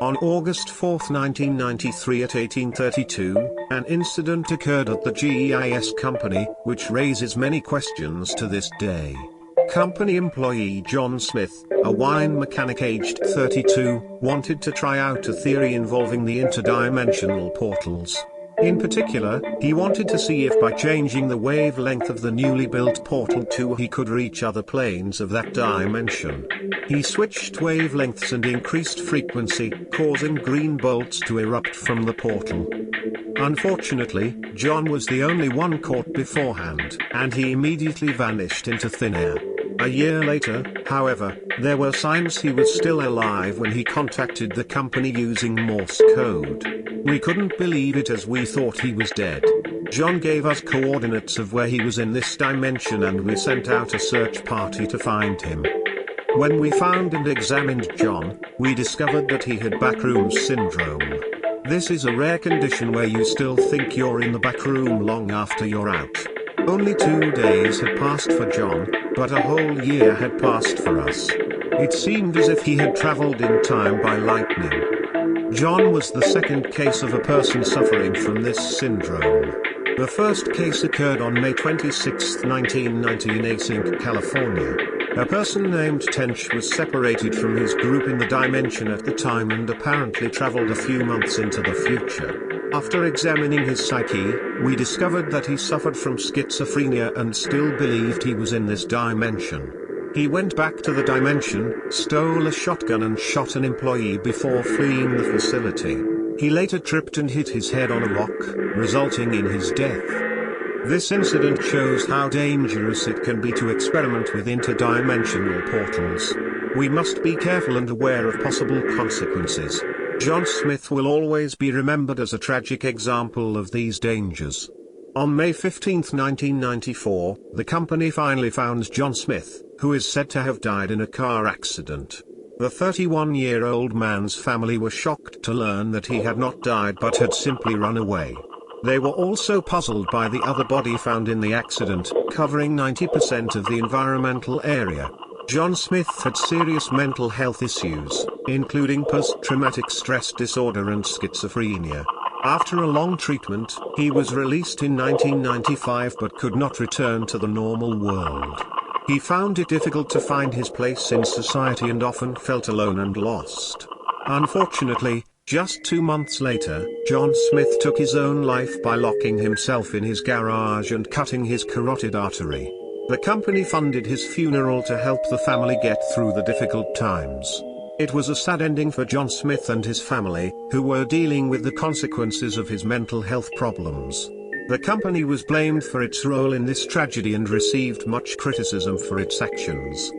On August 4, 1993 at 1832, an incident occurred at the GEIS company, which raises many questions to this day. Company employee John Smith, a wine mechanic aged 32, wanted to try out a theory involving the interdimensional portals. In particular, he wanted to see if by changing the wavelength of the newly built portal 2 he could reach other planes of that dimension. He switched wavelengths and increased frequency, causing green bolts to erupt from the portal. Unfortunately, John was the only one caught beforehand, and he immediately vanished into thin air. A year later, however, there were signs he was still alive when he contacted the company using Morse code. We couldn't believe it as we thought he was dead. John gave us coordinates of where he was in this dimension and we sent out a search party to find him. When we found and examined John, we discovered that he had Backrooms syndrome. This is a rare condition where you still think you're in the back room long after you're out. Only 2 days had passed for John, but a whole year had passed for us. It seemed as if he had traveled in time by lightning. John was the second case of a person suffering from this syndrome. The first case occurred on May 26, 1990 in Async, California. A person named Tench was separated from his group in the dimension at the time and apparently traveled a few months into the future. After examining his psyche, we discovered that he suffered from schizophrenia and still believed he was in this dimension. He went back to the dimension, stole a shotgun and shot an employee before fleeing the facility. He later tripped and hit his head on a rock, resulting in his death. This incident shows how dangerous it can be to experiment with interdimensional portals. We must be careful and aware of possible consequences. John Smith will always be remembered as a tragic example of these dangers. On May 15, 1994, the company finally found John Smith, who is said to have died in a car accident. The 31-year-old man's family were shocked to learn that he had not died but had simply run away. They were also puzzled by the other body found in the accident, covering 90% of the environmental area. John Smith had serious mental health issues, including post-traumatic stress disorder and schizophrenia. After a long treatment, he was released in 1995 but could not return to the normal world. He found it difficult to find his place in society and often felt alone and lost. Unfortunately, just 2 months later, John Smith took his own life by locking himself in his garage and cutting his carotid artery. The company funded his funeral to help the family get through the difficult times. It was a sad ending for John Smith and his family, who were dealing with the consequences of his mental health problems. The company was blamed for its role in this tragedy and received much criticism for its actions.